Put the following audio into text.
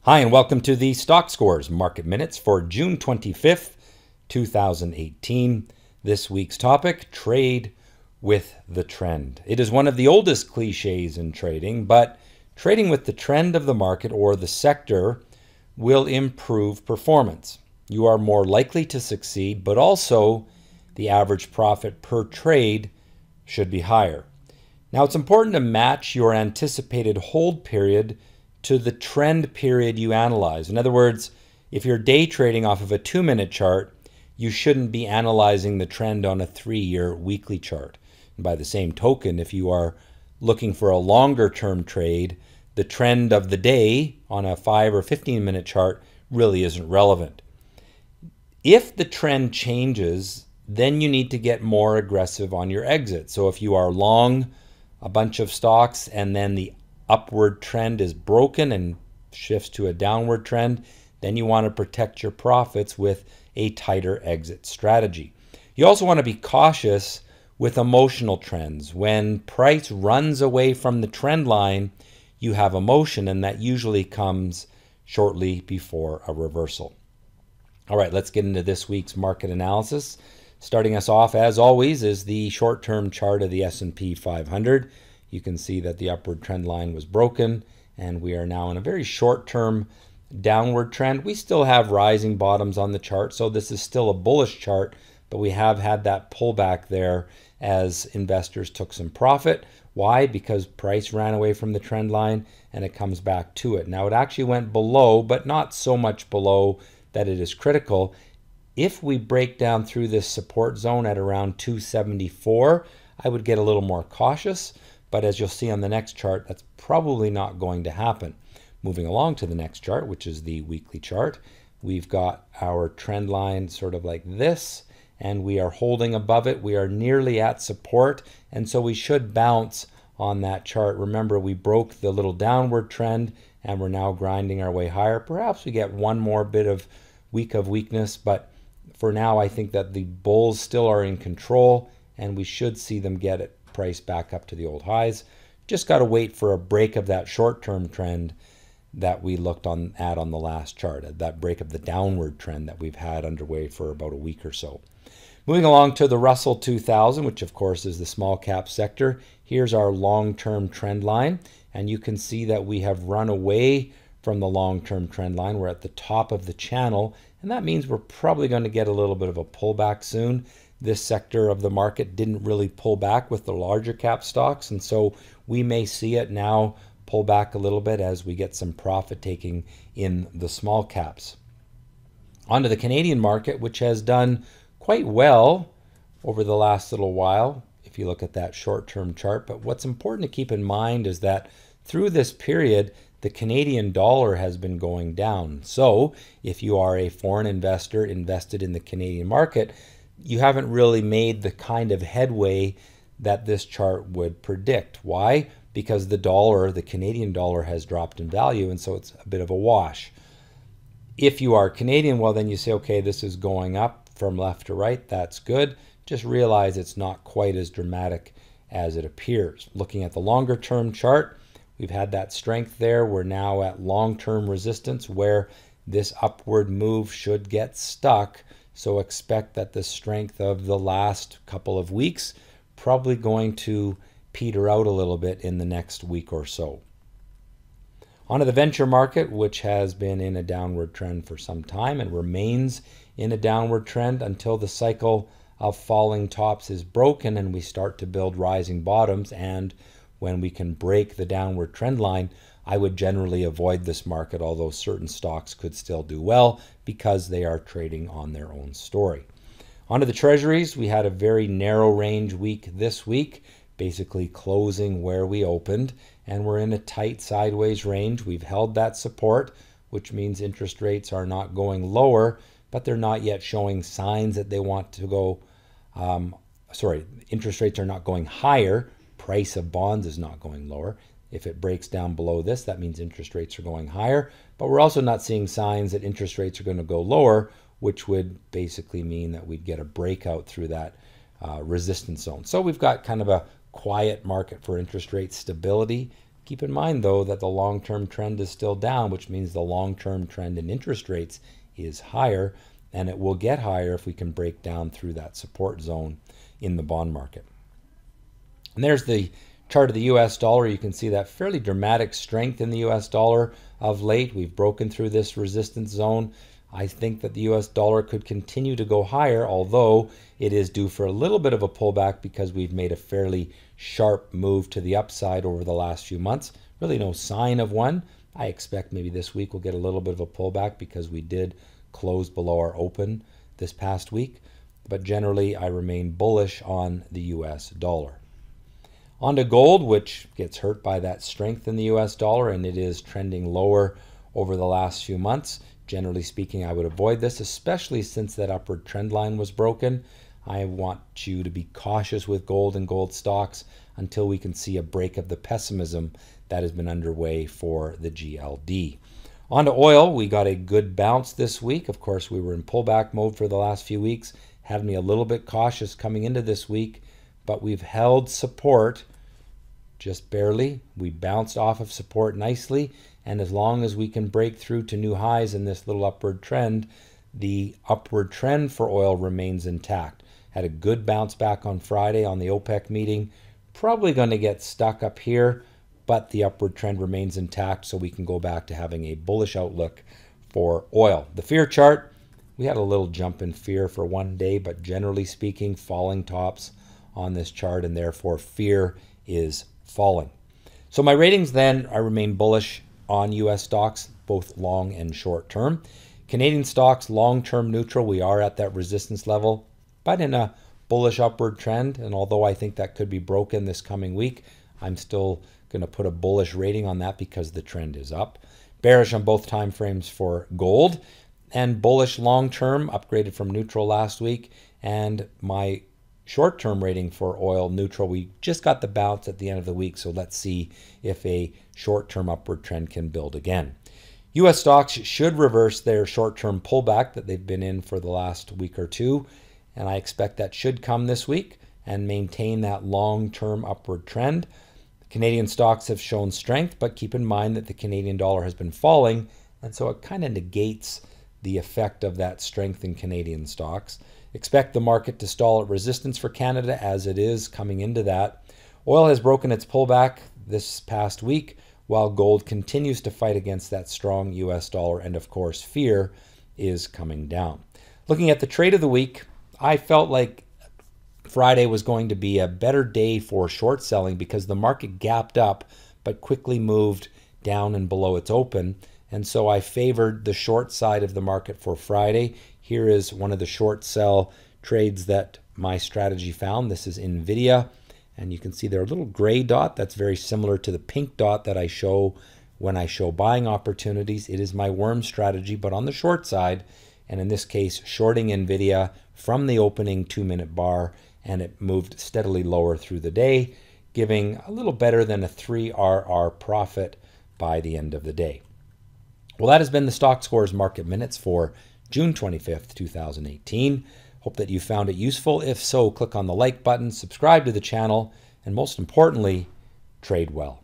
Hi, and welcome to the Stock Scores Market Minutes for June 25th, 2018. This week's topic, trade with the trend. It is one of the oldest cliches in trading, but trading with the trend of the market or the sector will improve performance. You are more likely to succeed, but also the average profit per trade should be higher. Now, it's important to match your anticipated hold period to the trend period you analyze. In other words, if you're day trading off of a 2-minute chart, you shouldn't be analyzing the trend on a 3-year weekly chart. And by the same token, if you are looking for a longer term trade, the trend of the day on a 5 or 15-minute chart really isn't relevant. If the trend changes, then you need to get more aggressive on your exit. So if you are long a bunch of stocks and then the upward trend is broken and shifts to a downward trend, then you want to protect your profits with a tighter exit strategy. You also want to be cautious with emotional trends. When price runs away from the trend line, you have emotion, and that usually comes shortly before a reversal. All right, let's get into this week's market analysis. Starting us off, as always, is the short-term chart of the S&P 500. You can see that the upward trend line was broken, and we are now in a very short-term downward trend. We still have rising bottoms on the chart, so this is still a bullish chart, but we have had that pullback there as investors took some profit. Why? Because price ran away from the trend line, and it comes back to it. Now, it actually went below, but not so much below that it is critical. If we break down through this support zone at around 274, I would get a little more cautious. But as you'll see on the next chart, that's probably not going to happen. Moving along to the next chart, which is the weekly chart, we've got our trend line sort of like this, and we are holding above it. We are nearly at support, and so we should bounce on that chart. Remember, we broke the little downward trend, and we're now grinding our way higher. Perhaps we get one more bit of week of weakness, but for now, I think that the bulls still are in control, and we should see them get it price back up to the old highs. Just got to wait for a break of that short-term trend that we looked at on the last chart, that break of the downward trend that we've had underway for about a week or so. Moving along to the Russell 2000, which of course is the small cap sector. Here's our long-term trend line, and you can see that we have run away from the long-term trend line. We're at the top of the channel, and that means we're probably going to get a little bit of a pullback soon. This sector of the market didn't really pull back with the larger cap stocks, and so we may see it now pull back a little bit as we get some profit taking in the small caps. Onto the Canadian market, which has done quite well over the last little while, if you look at that short-term chart. But what's important to keep in mind is that through this period, the Canadian dollar has been going down. So if you are a foreign investor invested in the Canadian market, you haven't really made the kind of headway that this chart would predict. Why? Because the dollar, the Canadian dollar, has dropped in value, and so it's a bit of a wash. If you are Canadian, well, then you say, okay, this is going up from left to right. That's good. Just realize it's not quite as dramatic as it appears. Looking at the longer term chart, we've had that strength there. We're now at long-term resistance where this upward move should get stuck. So expect that the strength of the last couple of weeks probably going to peter out a little bit in the next week or so. Onto the venture market, which has been in a downward trend for some time and remains in a downward trend until the cycle of falling tops is broken and we start to build rising bottoms. And when we can break the downward trend line, I would generally avoid this market, although certain stocks could still do well because they are trading on their own story. Onto the Treasuries, we had a very narrow range week this week, basically closing where we opened, and we're in a tight sideways range. We've held that support, which means interest rates are not going lower, but they're not yet showing signs that they want to go, interest rates are not going higher. Price of bonds is not going lower. If it breaks down below this, that means interest rates are going higher. But we're also not seeing signs that interest rates are going to go lower, which would basically mean that we'd get a breakout through that resistance zone. So we've got kind of a quiet market for interest rate stability Keep in mind, though, that the long-term trend is still down, which means the long-term trend in interest rates is higher, and it will get higher if we can break down through that support zone in the bond market. And there's the chart of the US dollar. You can see that fairly dramatic strength in the US dollar of late. We've broken through this resistance zone. I think that the US dollar could continue to go higher, although it is due for a little bit of a pullback because we've made a fairly sharp move to the upside over the last few months. Really no sign of one. I expect maybe this week we'll get a little bit of a pullback because we did close below our open this past week. But generally, I remain bullish on the US dollar. On to gold, which gets hurt by that strength in the US dollar, and it is trending lower over the last few months. Generally speaking, I would avoid this, especially since that upward trend line was broken. I want you to be cautious with gold and gold stocks until we can see a break of the pessimism that has been underway for the GLD. On to oil, we got a good bounce this week. Of course, we were in pullback mode for the last few weeks. Had me a little bit cautious coming into this week, but we've held support just barely. We bounced off of support nicely, and as long as we can break through to new highs in this little upward trend, the upward trend for oil remains intact. Had a good bounce back on Friday on the OPEC meeting. Probably going to get stuck up here, but the upward trend remains intact, so we can go back to having a bullish outlook for oil. The fear chart, we had a little jump in fear for one day, but generally speaking, falling tops on this chart, and therefore fear is falling. So my ratings then, I remain bullish on US stocks, both long and short term. Canadian stocks, long-term neutral. We are at that resistance level, but in a bullish upward trend. And although I think that could be broken this coming week, I'm still going to put a bullish rating on that because the trend is up. Bearish on both time frames for gold, and bullish long-term, upgraded from neutral last week. And my short-term rating for oil, neutral. We just got the bounce at the end of the week, so let's see if a short-term upward trend can build again. U.S. stocks should reverse their short-term pullback that they've been in for the last week or two, and I expect that should come this week and maintain that long-term upward trend. Canadian stocks have shown strength, but keep in mind that the Canadian dollar has been falling, and so it kind of negates the effect of that strength in Canadian stocks. Expect the market to stall at resistance for Canada as it is coming into that. Oil has broken its pullback this past week, while gold continues to fight against that strong US dollar, and of course fear is coming down. Looking at the trade of the week, I felt like Friday was going to be a better day for short selling because the market gapped up but quickly moved down and below its open, and so I favored the short side of the market for Friday. Here is one of the short sell trades that my strategy found. This is NVDA, and you can see there a little gray dot that's very similar to the pink dot that I show when I show buying opportunities. It is my worm strategy, but on the short side, and in this case, shorting NVIDIA from the opening 2-minute bar, and it moved steadily lower through the day, giving a little better than a 3RR profit by the end of the day. Well, that has been the Stock Scores Market Minutes for June 25th, 2018. Hope that you found it useful. If so, click on the like button, subscribe to the channel, and most importantly, trade well.